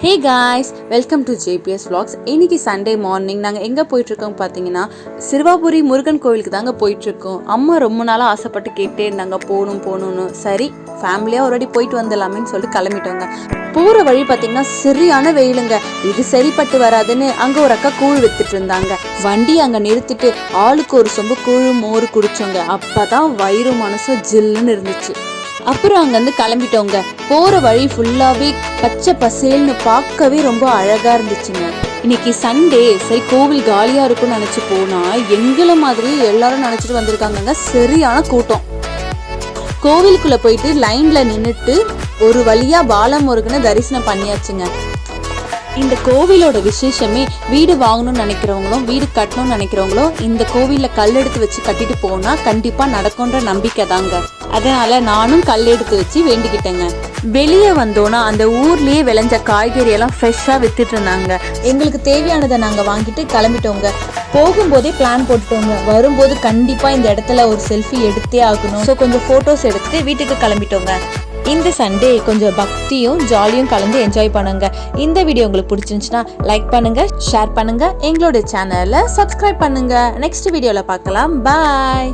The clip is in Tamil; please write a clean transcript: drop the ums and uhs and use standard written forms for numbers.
Hey guys, welcome to JPS Vlogs. இன்னைக்கு சண்டே மார்னிங் நாங்கள் எங்கே போயிட்டுருக்கோம் பார்த்தீங்கன்னா சிறுவாபுரி முருகன் கோவிலுக்கு தாங்க போயிட்டுருக்கோம். அம்மா ரொம்ப நாளாக ஆசைப்பட்டு கேட்டே இருந்தாங்க போகணும்னு. சரி ஃபேமிலியாக ஒரு வாட்டி போயிட்டு வந்துடலாமேன்னு சொல்லிட்டு கிளம்பிட்டோங்க. போகிற வழி பார்த்தீங்கன்னா சரியான வெயிலுங்க. இது சரிப்பட்டு வராதுன்னு அங்கே ஒரு அக்கா கூழ் வித்துட்டு இருந்தாங்க. வண்டி அங்கே நிறுத்திட்டு ஆளுக்கு ஒரு சொம்பு கூழ் மோர் குடிச்சோங்க. அப்போ தான் வயிறு மனசும் ஜில்லுன்னு இருந்துச்சு. அப்புறம் அங்கேருந்து கிளம்பிட்டோங்க. போகிற வழி ஃபுல்லாகவே பச்சை பசேல்னு பார்க்கவே ரொம்ப அழகாக இருந்துச்சுங்க. இன்னைக்கு சண்டே, சரி கோவில் காலியாக இருக்கும்னு நினச்சி போனால் எங்களை மாதிரி எல்லாரும் நினச்சிட்டு வந்திருக்காங்கங்க. சரியான கூட்டம். கோவிலுக்குள்ளே போயிட்டு லைனில் நின்றுட்டு ஒரு வழியாக பாலமுருகனை தரிசனம் பண்ணியாச்சுங்க. இந்த கோவிலோட விசேஷமே வீடு வாங்கணும்னு நினைக்கிறவங்களும் வீடு கட்டணும்னு நினைக்கிறவங்களும் இந்த கோவிலில் கல் எடுத்து வச்சு கட்டிட்டு போனால் கண்டிப்பாக நடக்கும்ன்ற நம்பிக்கை தாங்க. அதனால நானும் கல் எடுத்து வச்சு வேண்டிக்கிட்டேங்க. வெளியே வந்தோன்னா அந்த ஊர்லேயே விளைஞ்ச காய்கறி எல்லாம் ஃப்ரெஷ்ஷாக வித்துட்டு இருந்தாங்க. எங்களுக்கு தேவையானதை நாங்கள் வாங்கிட்டு கிளம்பிட்டோங்க. போகும்போதே பிளான் போட்டுட்டோங்க, வரும்போது கண்டிப்பாக இந்த இடத்துல ஒரு செல்ஃபி எடுத்தே ஆகணும். ஸோ கொஞ்சம் ஃபோட்டோஸ் எடுத்துட்டு வீட்டுக்கு கிளம்பிட்டோங்க. இந்த சண்டே கொஞ்சம் பக்தியும் ஜாலியும் கலந்து என்ஜாய் பண்ணுங்க. இந்த வீடியோ உங்களுக்கு பிடிச்சிருந்துச்சுன்னா லைக் பண்ணுங்க, ஷேர் பண்ணுங்க, எங்களோட சேனலை சப்ஸ்கிரைப் பண்ணுங்க. நெக்ஸ்ட் வீடியோவில் பார்க்கலாம். பாய்.